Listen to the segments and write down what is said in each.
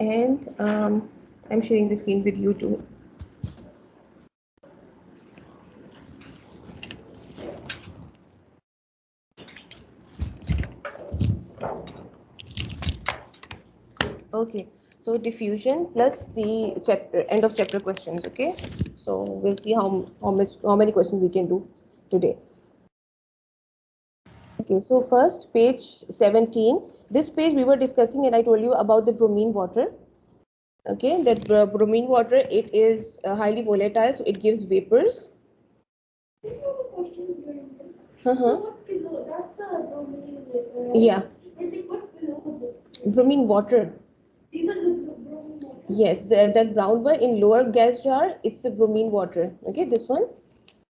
And I'm sharing the screen with you too. Okay, so diffusion plus the chapter end of chapter questions. Okay, so we'll see how many questions we can do today. Okay, so first page 17. This page we were discussing, and I told you about the bromine water. Okay, that bromine water, it is highly volatile, so it gives vapors. Uh-huh. Yeah. Bromine water. Yes, that brown one in lower gas jar, it's the bromine water. Okay, this one,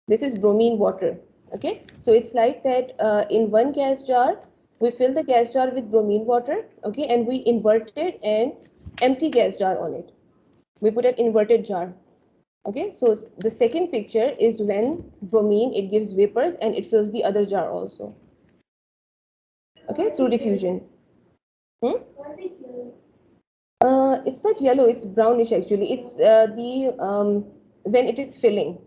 this is bromine water. Okay, so it's like that in one gas jar, we fill the gas jar with bromine water. Okay, and we inverted an empty gas jar on it. We put an inverted jar. Okay, so the second picture is when bromine, it gives vapors and it fills the other jar also. Okay, through diffusion. Hmm? It's not yellow, it's brownish actually. It's the when it is filling.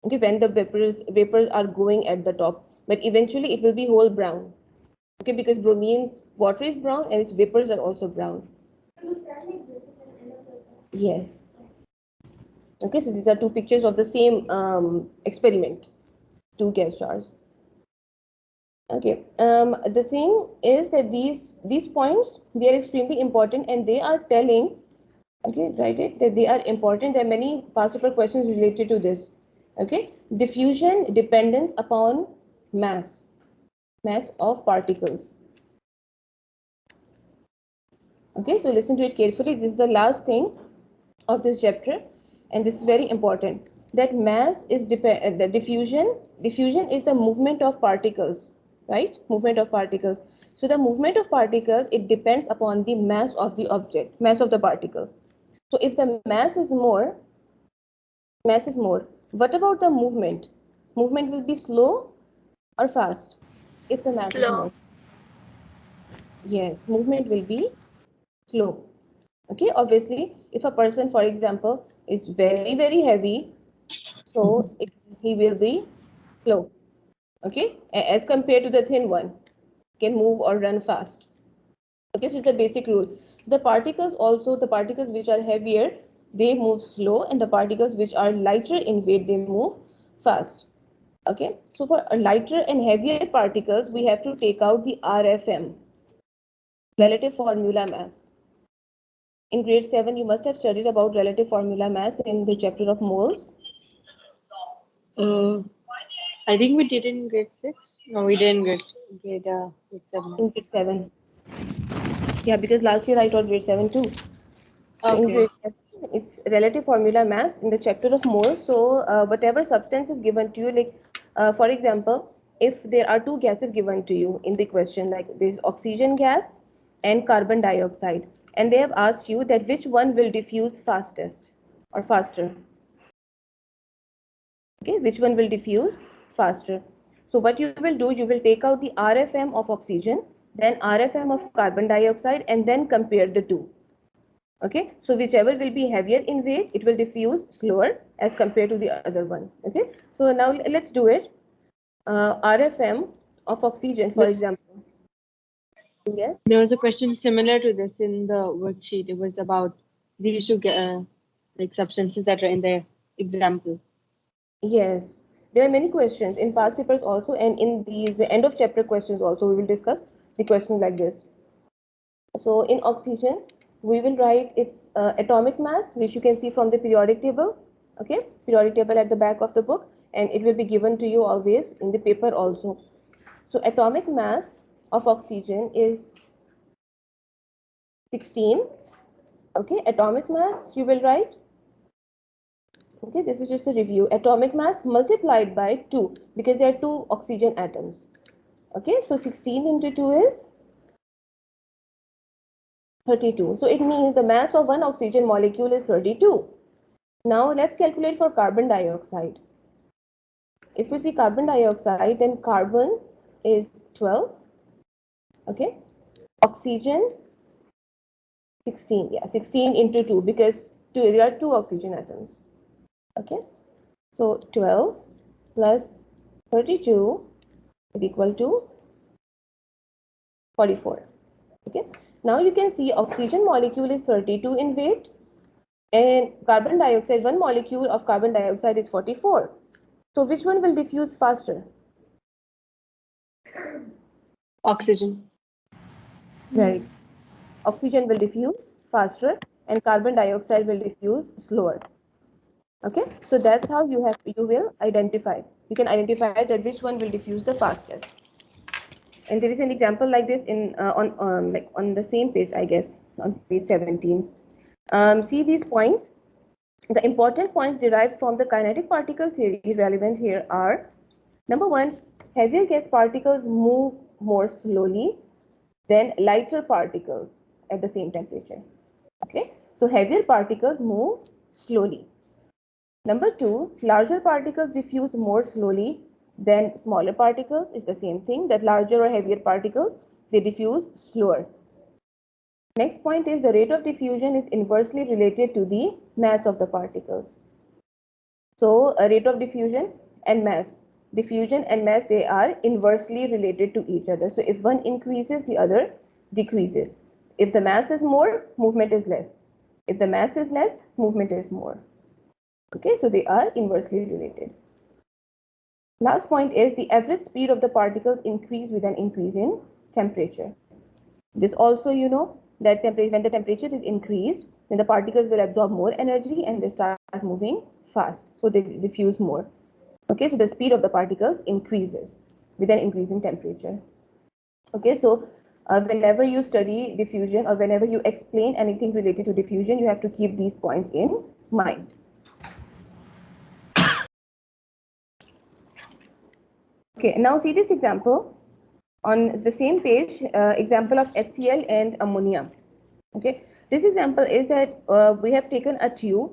Okay, when the vapors are going at the top, but eventually it will be whole brown. Okay, because bromine water is brown and its vapors are also brown. Yes. Okay, so these are two pictures of the same experiment, two gas jars. Okay, the thing is that these points, they are extremely important, and they are telling, okay, write it, that they are important. There are many past paper questions related to this. Okay, diffusion dependence upon mass of particles. Okay, so listen to it carefully. This is the last thing of this chapter, and this is very important. That mass is the diffusion is the movement of particles, right? Movement of particles. So the movement of particles, it depends upon the mass of the object, mass of the particle. So if the mass is more, what about the movement? Movement will be slow or fast if the mass is Slow. more. Yes, movement will be slow. Okay, obviously, if a person, for example, is very heavy, so he will be slow. Okay, as compared to the thin one, can move or run fast. Okay, so it's a basic rule. So the particles also, the particles which are heavier, they move slow, and the particles which are lighter in weight, they move fast. Okay, so for lighter and heavier particles, we have to take out the RFM, relative formula mass. In grade 7, you must have studied about relative formula mass in the chapter of moles. Uh, I think we did in grade 6. No, we didn't grade 7. In grade 7. Yeah, because last year I taught grade 7 too. So in Okay. grade 7, it's relative formula mass in the chapter of moles. So whatever substance is given to you, like for example, if there are two gases given to you in the question, like there's oxygen gas and carbon dioxide, and they have asked you that which one will diffuse fastest or faster. Okay, which one will diffuse faster? So what you will do, you will take out the RFM of oxygen, then RFM of carbon dioxide, and then compare the two. Okay, so whichever will be heavier in weight, it will diffuse slower as compared to the other one. Okay, so now let's do it. RFM of oxygen, for Th- example. Yes. There was a question similar to this in the worksheet. It was about these two like substances that are in the example. Yes, there are many questions in past papers also, and in these end of chapter questions also, we will discuss the questions like this. So in oxygen, we will write its atomic mass, which you can see from the periodic table. Okay, periodic table at the back of the book, and it will be given to you always in the paper also. So atomic mass of oxygen is 16. Okay, atomic mass you will write. Okay, this is just a review. Atomic mass multiplied by 2 because there are two oxygen atoms. Okay, so 16 into 2 is 32. So it means the mass of one oxygen molecule is 32. Now let's calculate for carbon dioxide. If we see carbon dioxide, then carbon is 12. Okay, oxygen 16, yeah, 16 into 2 because there are 2 oxygen atoms. Okay, so 12 plus 32 is equal to 44. Okay, now you can see oxygen molecule is 32 in weight and carbon dioxide, one molecule of carbon dioxide is 44. So which one will diffuse faster? Oxygen. Very. Oxygen will diffuse faster and carbon dioxide will diffuse slower. Okay, so that's how you will identify. You can identify that which one will diffuse the fastest. And there is an example like this in on the same page, I guess, on page 17. See these points. The important points derived from the kinetic particle theory relevant here are: number one, heavier gas particles move more slowly than lighter particles at the same temperature. Okay, so heavier particles move slowly. Number two, larger particles diffuse more slowly than smaller particles. It's the same thing, that larger or heavier particles, they diffuse slower. Next point is the rate of diffusion is inversely related to the mass of the particles. So a rate of diffusion and mass, they are inversely related to each other. So if one increases, the other decreases. If the mass is more, movement is less. If the mass is less, movement is more. Okay, so they are inversely related. Last point is the average speed of the particles increase with an increase in temperature. This also, you know, that when the temperature is increased, then the particles will absorb more energy and they start moving fast. So they diffuse more. Okay, so the speed of the particles increases with an increase in temperature. Okay, so whenever you study diffusion or whenever you explain anything related to diffusion, you have to keep these points in mind. Okay, now see this example on the same page, example of HCl and ammonia. Okay, this example is that we have taken a tube,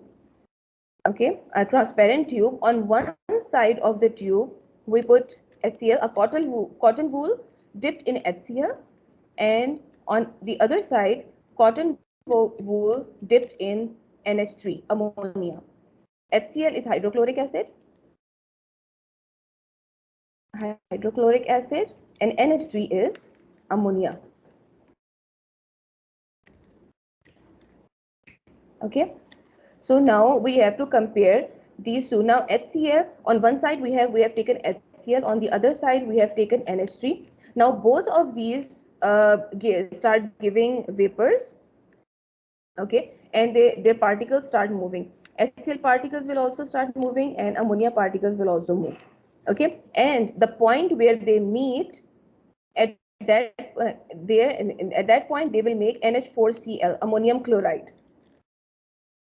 okay, a transparent tube. On one side of the tube, we put HCl, a cotton wool dipped in HCl, and on the other side, cotton wool dipped in NH3, ammonia. HCl is hydrochloric acid, and NH3 is ammonia. Okay, so now we have to compare these two. Now HCl, on one side we have taken HCl, on the other side we have taken NH3. Now both of these start giving vapors, okay, and their particles start moving. HCl particles will also start moving and ammonia particles will also move. Okay, and the point where they meet, at that at that point they will make NH4Cl, ammonium chloride.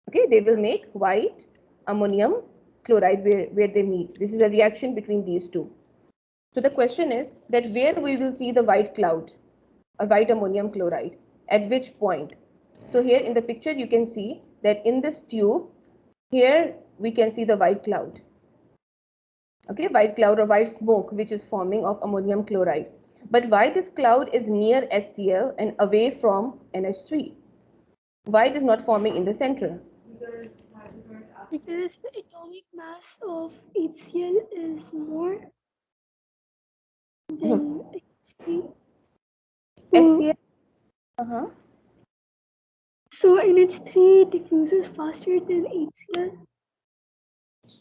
Okay, they will make white ammonium chloride where they meet. This is a reaction between these two. So the question is that where we will see the white cloud, a white ammonium chloride, at which point? So here in the picture you can see that in this tube, here we can see the white cloud. Okay, white cloud or white smoke which is forming of ammonium chloride. But why this cloud is near HCl and away from NH3? Why it is not forming in the center? Because the atomic mass of HCl is more than NH3. HCl, uh-huh. So NH3 diffuses faster than HCl.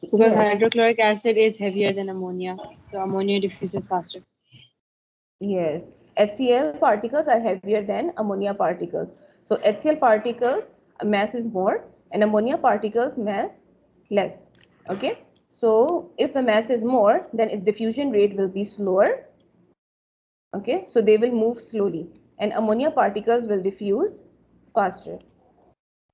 Because Yes, hydrochloric acid is heavier than ammonia, so ammonia diffuses faster. yes. HCl particles are heavier than ammonia particles. So HCl particles mass is more and ammonia particles mass less. Okay. So if the mass is more, then its diffusion rate will be slower. Okay. So they will move slowly and ammonia particles will diffuse faster.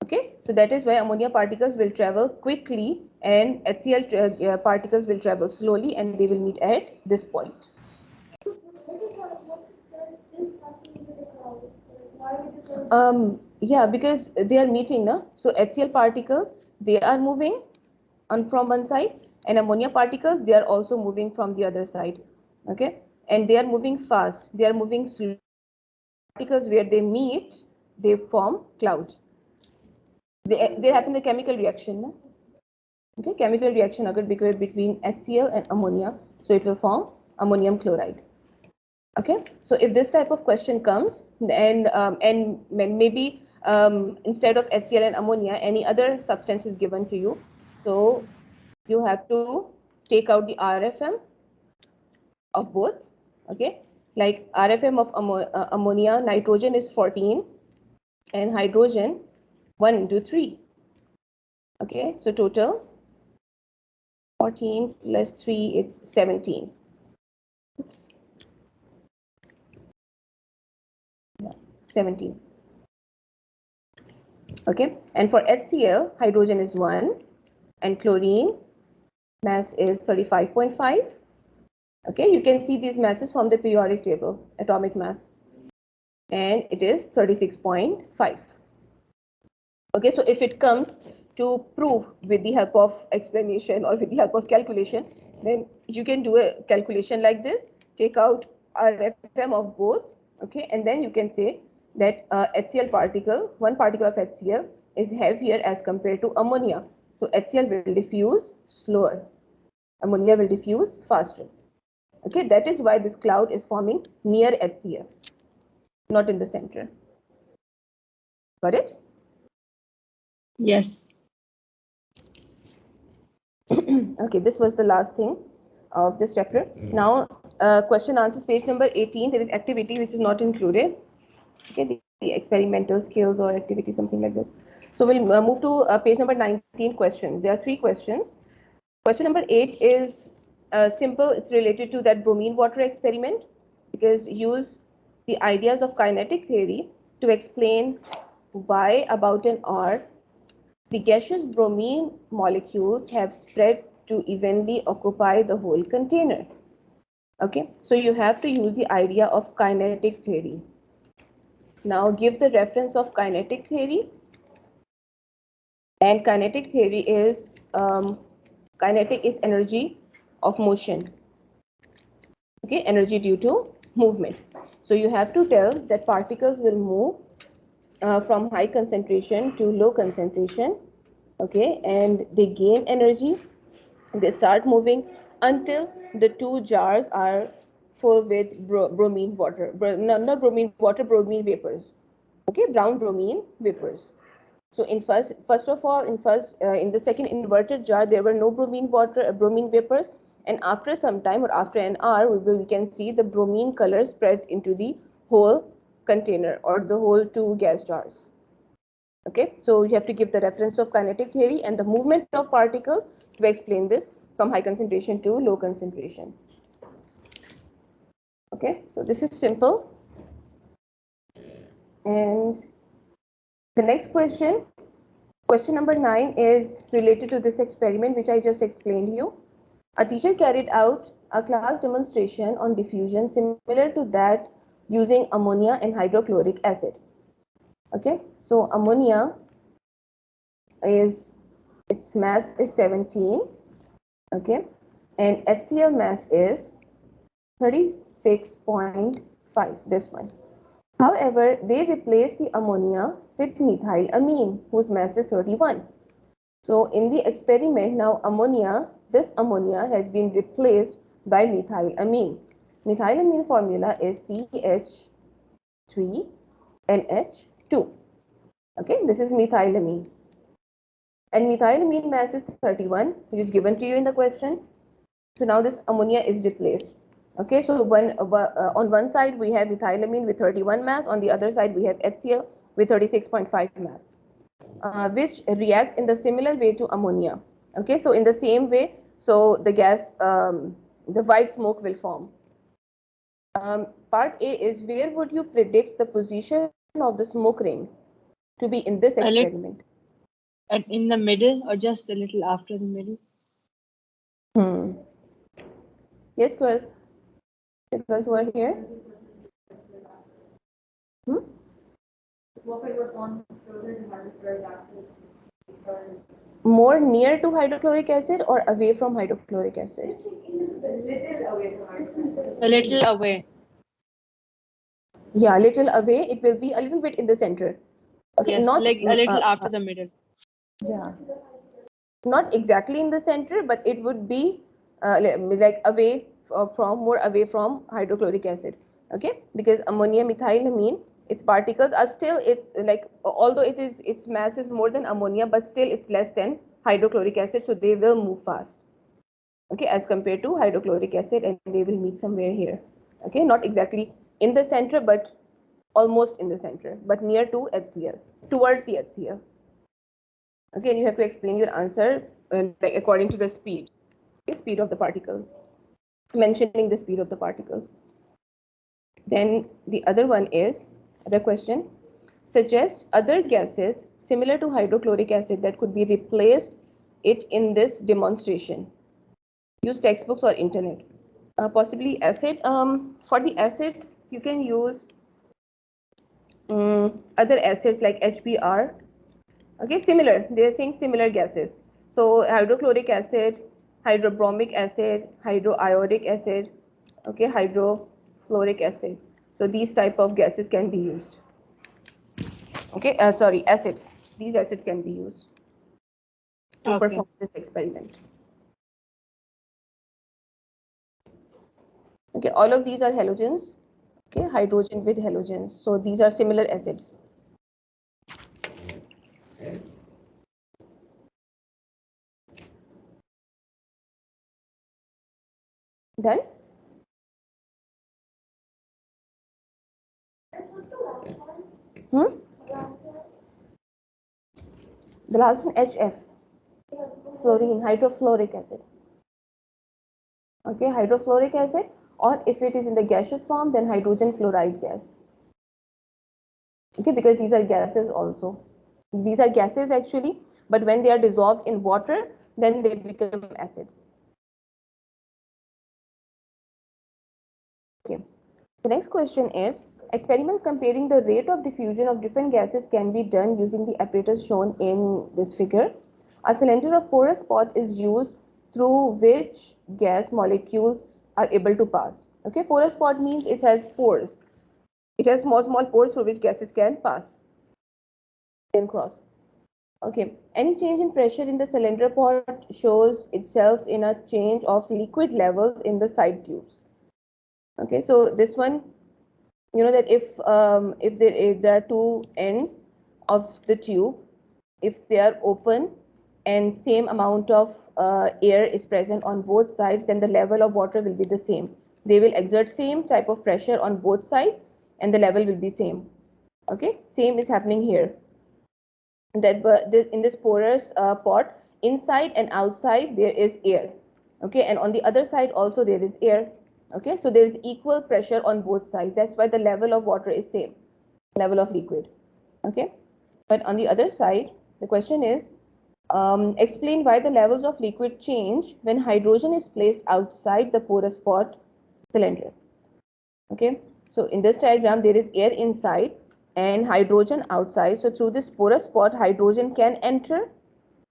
Okay. So that is why ammonia particles will travel quickly and HCl particles will travel slowly and they will meet at this point. Yeah, because they are meeting, no? So HCl particles, they are moving on from one side, and ammonia particles, they are also moving from the other side. Okay, and they are moving fast. They are moving slow. Particles where they meet, they form cloud. They happen a chemical reaction. Na? Okay, chemical reaction occurred between HCl and ammonia, so it will form ammonium chloride. Okay, so if this type of question comes, and maybe instead of HCl and ammonia, any other substance is given to you, so you have to take out the RFM of both. Okay, like RFM of ammonia, nitrogen is 14 and hydrogen 1 into 3. Okay, so total 14 plus 3 is 17. Oops. Yeah, 17. Okay, and for HCl, hydrogen is 1 and chlorine mass is 35.5. Okay, you can see these masses from the periodic table, atomic mass, and it is 36.5. Okay, so if it comes to prove with the help of explanation or with the help of calculation, then you can do a calculation like this, take out RFM of both, okay, and then you can say that HCl particle, one particle of HCl is heavier as compared to ammonia. So HCl will diffuse slower, ammonia will diffuse faster. Okay, that is why this cloud is forming near HCl, not in the center. Got it? Yes. Okay, this was the last thing of this chapter. Now, question answers page number 18. There is activity which is not included. Okay, the experimental skills or activity, something like this. So we'll move to page number 19 question. There are 3 questions. Question number 8 is simple. It's related to that bromine water experiment, because use the ideas of kinetic theory to explain why about an hour the gaseous bromine molecules have spread to evenly occupy the whole container. Okay, so you have to use the idea of kinetic theory. Now give the reference of kinetic theory. And kinetic theory is, kinetic is energy of motion. Okay, energy due to movement. So you have to tell that particles will move from high concentration to low concentration. Okay, and they gain energy. They start moving until the 2 jars are full with bromine water. Not bromine water, bromine vapors. Okay, brown bromine vapors. So in first of all, in the second inverted jar, there were no bromine water, bromine vapors, and after some time or after an hour, we can see the bromine color spread into the whole container or the whole 2 gas jars. Okay, so you have to give the reference of kinetic theory and the movement of particles to explain this from high concentration to low concentration. Okay, so this is simple. And the next question, question number 9, is related to this experiment which I just explained you. A teacher carried out a class demonstration on diffusion similar to that using ammonia and hydrochloric acid. Okay, so ammonia is, its mass is 17, okay, and HCl mass is 36.5, this one. However, they replaced the ammonia with methylamine, whose mass is 31. So in the experiment now, this ammonia has been replaced by methylamine. Methylamine formula is CH3NH2. Okay, this is methylamine. And methylamine mass is 31, which is given to you in the question. So now this ammonia is replaced. Okay, so on one side we have methylamine with 31 mass, on the other side we have HCl with 36.5 mass, which reacts in the similar way to ammonia. Okay, so in the same way, so the gas, the white smoke will form. Part A is, where would you predict the position of the smoke ring to be in this experiment? In the middle or just a little after the middle? Yes, girls. The girls who are here. More near to hydrochloric acid or away from hydrochloric acid? A little away. Yeah, little away, it will be a little bit in the center. Okay, Yes, not like a little after the middle. yeah, not exactly in the center, but it would be like away from, more away from hydrochloric acid. Okay, because ammonia methylamine, its particles are still, it's like, although its mass is more than ammonia, but still it's less than hydrochloric acid, so they will move fast. Okay, as compared to hydrochloric acid, and they will meet somewhere here. Okay, not exactly in the center, but almost in the center, but near to HCl, towards the HCl. Okay, and you have to explain your answer like according to the speed, the speed of the particles, mentioning the speed of the particles. Then the other one is, other question, suggest other gases similar to hydrochloric acid that could be replaced it in this demonstration. Use textbooks or internet. Possibly acid. For the acids, you can use other acids like HBr. Okay, similar. They are saying similar gases. So hydrochloric acid, hydrobromic acid, hydroiodic acid, okay, hydrofluoric acid. So these type of gases can be used. Okay, sorry, acids. These acids can be used to Okay. perform this experiment. Okay, all of these are halogens. Okay, hydrogen with halogens. So these are similar acids. Done? Hmm? The last one, HF, fluorine, hydrofluoric acid. Okay, hydrofluoric acid, or if it is in the gaseous form, then hydrogen fluoride gas. Okay, because these are gases also. These are gases actually, but when they are dissolved in water, then they become acids. Okay. The next question is, experiments comparing the rate of diffusion of different gases can be done using the apparatus shown in this figure. A cylinder of porous spot is used through which gas molecules are able to pass. Okay, porous spot means it has pores. It has small pores through which gases can pass and cross. Okay, any change in pressure in the cylinder pot shows itself in a change of liquid levels in the side tubes. Okay, so this one, you know that if there are two ends of the tube, if they are open and same amount of air is present on both sides, then the level of water will be the same. They will exert same type of pressure on both sides, and the level will be same. Okay, same is happening here. That in this porous pot, inside and outside there is air. Okay, and on the other side also there is air. Okay, so there is equal pressure on both sides. That's why the level of water is same, level of liquid. Okay, but on the other side, the question is, explain why the levels of liquid change when hydrogen is placed outside the porous pot cylinder. Okay, so in this diagram there is air inside and hydrogen outside. So through this porous spot, hydrogen can enter.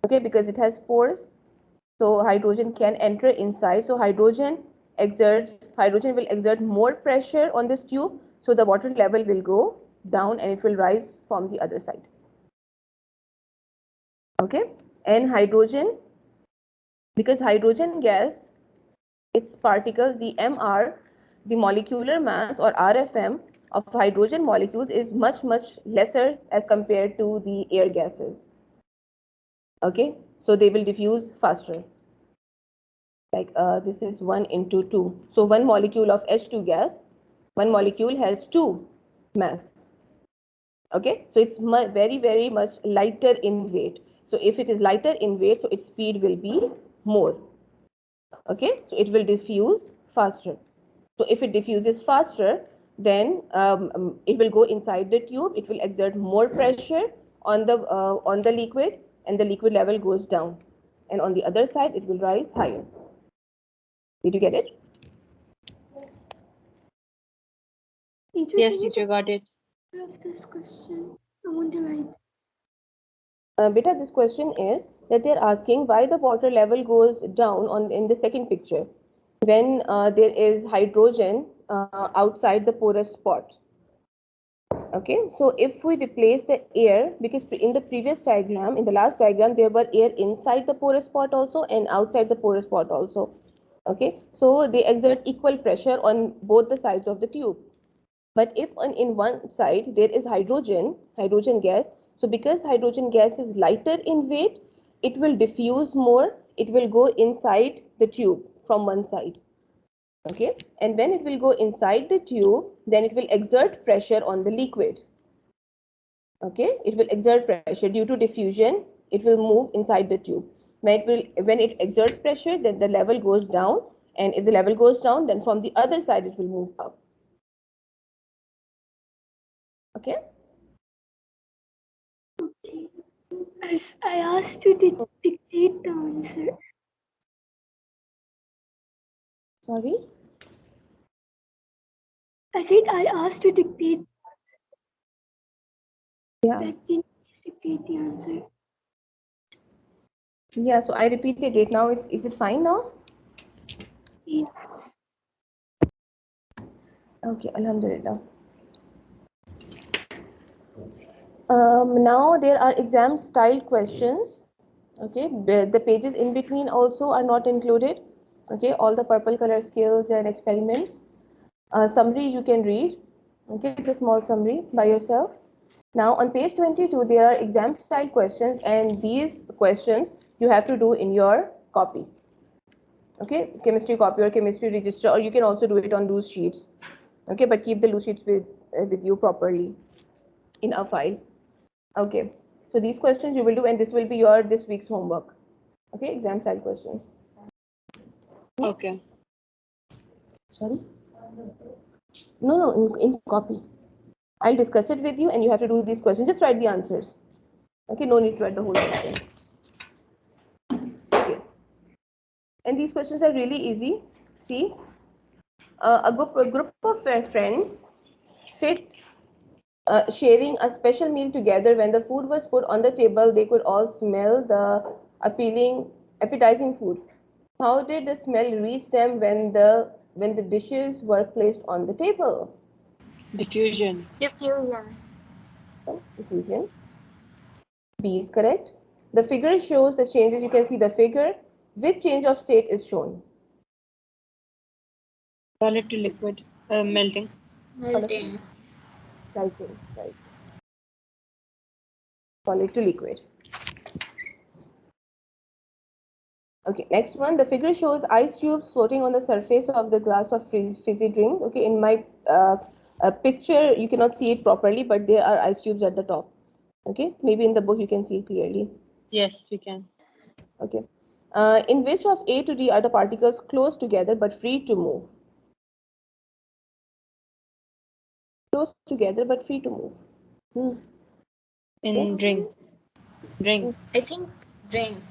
Okay, because it has pores, so hydrogen can enter inside. So hydrogen will exert more pressure on this tube, so the water level will go down and it will rise from the other side. Okay, and hydrogen, because hydrogen gas, its particles, the mr, the molecular mass or rfm of hydrogen molecules is much lesser as compared to the air gases. Okay, so they will diffuse faster. Like this is 1 into 2. So one molecule of H2 gas, one molecule has 2 mass. Okay, so it's very much lighter in weight. So if it is lighter in weight, so its speed will be more. Okay, so it will diffuse faster. So if it diffuses faster, then it will go inside the tube. It will exert more pressure on the liquid, and the liquid level goes down. And on the other side, it will rise higher. Did you get it? Teacher, Yes, can you teacher, got it. of this question? I want to write. Beta, this question is that they're asking why the water level goes down in the second picture when there is hydrogen outside the porous spot. Okay, so if we replace the air, because in the previous diagram, in the last diagram, there were air inside the porous spot also and outside the porous spot also. Okay, so they exert equal pressure on both the sides of the tube. But if in one side there is hydrogen gas, so because hydrogen gas is lighter in weight, it will diffuse more, it will go inside the tube from one side. Okay, and when it will go inside the tube, then it will exert pressure on the liquid. Okay, it will exert pressure due to diffusion, it will move inside the tube. When it exerts pressure, then the level goes down, and if the level goes down, then from the other side it will move up. Okay. I asked to dictate the answer. Sorry. I said I asked to dictate. Yeah. That can dictate the answer. Yeah. So I repeated it. Now is it fine now? Yes. Okay. Alhamdulillah. Now there are exam style questions. Okay, the pages in between also are not included. Okay, all the purple color skills and experiments. Summary you can read. Okay, the small summary by yourself. Now on page 22 there are exam style questions, and these questions you have to do in your copy. Okay, chemistry copy or chemistry register, or you can also do it on loose sheets. Okay, but keep the loose sheets with you properly in a file. Okay, so these questions you will do, and this will be your this week's homework. Okay, exam style questions. Okay. Sorry? No, in copy. I'll discuss it with you, and you have to do these questions. Just write the answers. Okay, no need to write the whole question. Okay, and these questions are really easy. See, a group of friends sit sharing a special meal together. When the food was put on the table, they could all smell the appetizing food. How did the smell reach them when the dishes were placed on the table? Diffusion. Diffusion. Diffusion. B is correct. The figure shows the changes. You can see the figure. Which change of state is shown? Solid to liquid. Melting. Melting. Melting, right. Solid to liquid. Okay, next one. The figure shows ice cubes floating on the surface of the glass of fizzy drink. Okay, in my picture, you cannot see it properly, but there are ice cubes at the top. Okay, maybe in the book you can see it clearly. Yes, we can. Okay. In which of A to D are the particles close together but free to move? Close together but free to move. In Yes. drink. Drink. I think drink.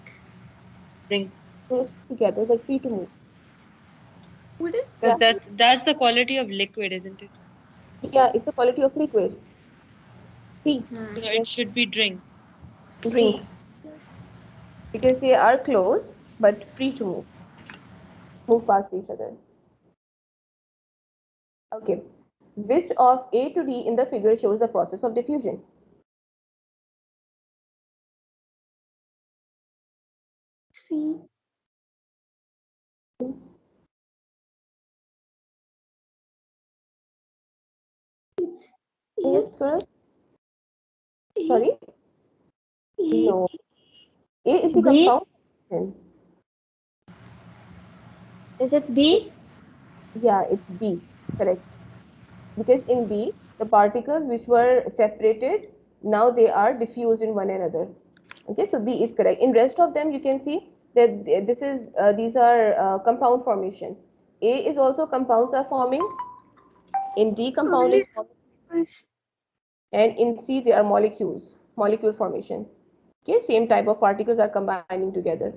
Drink. Close together but free to move. Would it? But that's the quality of liquid, isn't it? Yeah, it's the quality of liquid. C. So it should be drink. Drink. C. Because they are close but free to move. Move past each other. Okay. Which of A to D in the figure shows the process of diffusion? C. Yes, Suraj? A. Sorry? A. No. A is the B? compound. Is it B? Yeah, it's B. Correct. Because in B, the particles which were separated, now they are diffused in one another. Okay, so B is correct. In rest of them, you can see that these are compound formation. A is also compounds are forming. In D, compound is forming, First. and in C, they are molecule formation. Okay, same type of particles are combining together.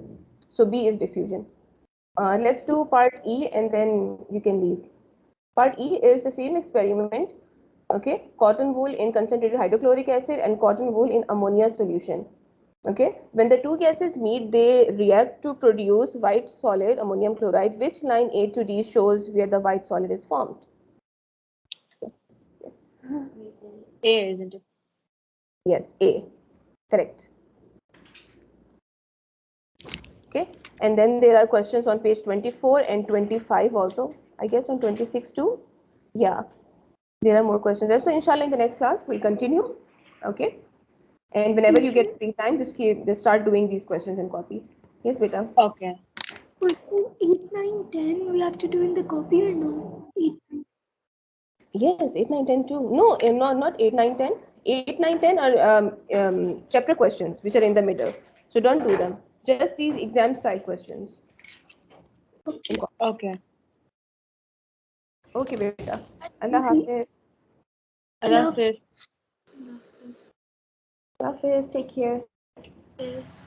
So B is diffusion. Let's do part E, and then you can leave. Part E is the same experiment. Okay, cotton wool in concentrated hydrochloric acid and cotton wool in ammonia solution. Okay, when the two gases meet, they react to produce white solid, ammonium chloride. Which line A to D shows where the white solid is formed? Yes. A, isn't it? Yes, A. Correct. Okay. And then there are questions on page 24 and 25 also. I guess on 26 too. Yeah. There are more questions there. So inshallah in the next class we'll continue. Okay. And whenever you get free time, just start doing these questions and copy. Yes, beta. Okay. Question 8, 9, 10 we have to do in the copy or no? 8, 9. Yes, 8, 9, 10 too. No, not 8, 9, 10. 8, 9, 10 are chapter questions which are in the middle. So don't do them. Just these exam style questions. Okay. Okay, beta. Allah Hafiz. Allah Love. Hafiz. Allah Hafiz. Take care. Yes.